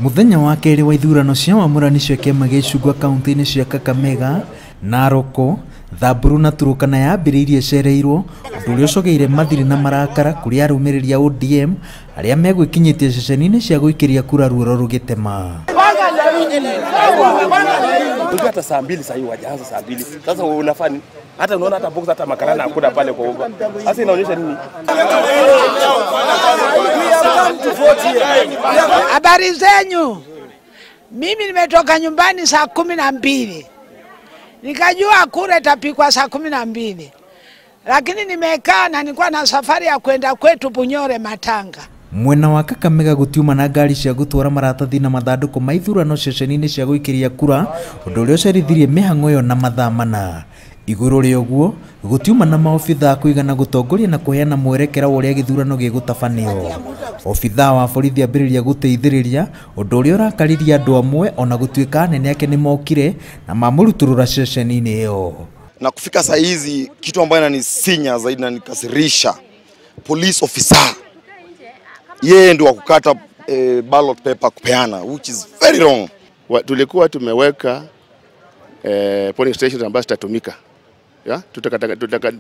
Muthenya wa keri wa ithurano cia wamũrani cia kĩama gĩa icungwa kaunti-inĩ cia Kakamega, Narok, Thamburu na Turkana yambĩrĩirie cereirwo, ũndũ ũrĩa ũcogeire mathiri na marakara kũrĩ arũmĩrĩri a ODM arĩa megwĩkinyĩtie ceceni-inĩ cia gũikĩria kura ruoro rũgĩtema. Hata saa 2 sasa hivi wajaanza saa 2. Sasa unafanya hata unaona hata box hata makarana hakuna pale kwa uba. Sasa inaonyesha nini? Habari zenyu. Mimi nimetoka nyumbani saa 12. Nikajua kura itapikwa saa 12. Lakini nimekaa na nilikuwa na safari ya kwenda kwetu Bunyore Matanga. Mwena wa Kakamega gutiuma na ngari cia gutwara maratathi na mathandũkũ ma ithurano ceceni-inĩ cia gũikĩria kura, ũndũ ũrĩa ũcerithirie mĩhang'o ĩyo na mathaa mana. Igũrũ rĩa ũguo, gutiuma na maobithaa kũigana gũtongoria na kũheana mwerekera wa ũrĩa gĩthurano gĩgũtabanio. Obithaa wa borithi ambĩrĩria gũteithĩrĩria, ũndũ ũrĩa ũrakaririe andũ amwe ona gũtuĩka anene ake nĩ mokire na mamũrutũrũra ceceni-inĩ ĩyo. Na kufika saa hizi kitu ambayo inanisinya zaidi na nikasirisha, police officer yeye ndio wakukata ballot paper kupeana, which is very wrong. Tulikuwa tumeweka polling stations ambazo zitatumika,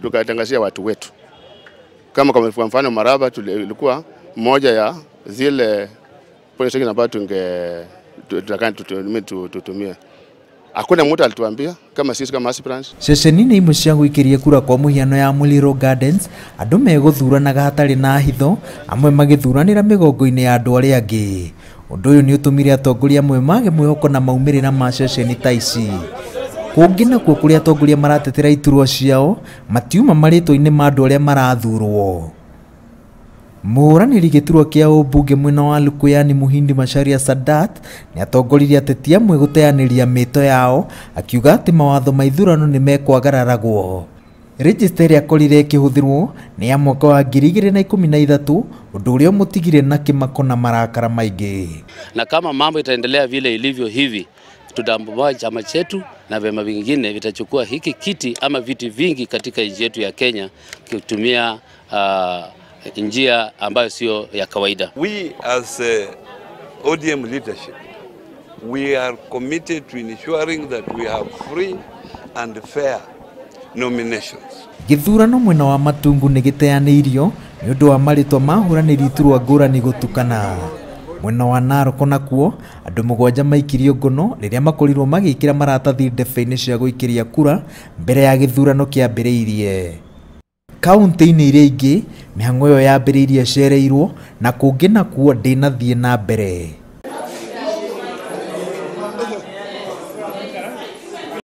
tukatangazia watu wetu. Kama kwa mfano Maraba tulikuwa moja ya zile polling stations ambazo tutumie. Hakuna mtu alituambia kama sisi kama aspirants. Ceceni-inĩ imwe cia gũikĩria kura kwa mũhiano ya Muliro Gardens, andũ megũthuranaga hatarĩ na hitho, amwe magĩthuranĩra mĩgongo-inĩ ya andũ arĩa angĩ. Ũndũ ũyũ nĩ ũtũmire atongoria amwe mage mwĩhoko na maumĩrĩra ma ceceni ta ici. Kũngĩ nakuo kũrĩa atongoria maratetera iturwa ciao, matiuma marĩtwa-inĩ ma andũ arĩa marathurwo. Mũhũranĩri gĩturwa kĩa ũmbunge mwena wa Lukuyani Muhindi Macharia Sadat nĩ atongoririe ateti amwe gũteanĩria mĩto yao, akiuga atĩ mawatho ma ithurano nĩ mekwagararagwo. Register ĩrĩa yakorire ĩkĩhũthĩrwo nĩ ya mwaka wa 2013, ũndũ ũrĩa mũtigire na kĩmako na marakara maingĩ. Na kama mambo itaendelea vile ilivyo hivi, tutambua chama chetu na vyama vingine vitachukua hiki kiti ama viti vingi katika nchi yetu ya Kenya kutumia njia ambayo sio ya kawaida. We as ODM leadership, we are committed to ensuring that we have free and fair nominations. Gĩthurano mwena wa Matungu nĩ gĩteanĩirio nĩ ũndũ wa marĩtwa mahũranĩri iturwa ngũrani gũtukana. Mwena wa Narok nakuo, andũ 7 maikirio ngono rĩrĩa makorirwo magĩkĩra maratathi ndebe-inĩ cia gũikĩria kura mbere ya gĩthurano kĩambĩrĩirie. Kaunti-inĩ iria ingĩ, mĩhang'o ĩyo yambĩrĩirie cereirwo na kũngĩ nakuo ndĩnathiĩ na mbere.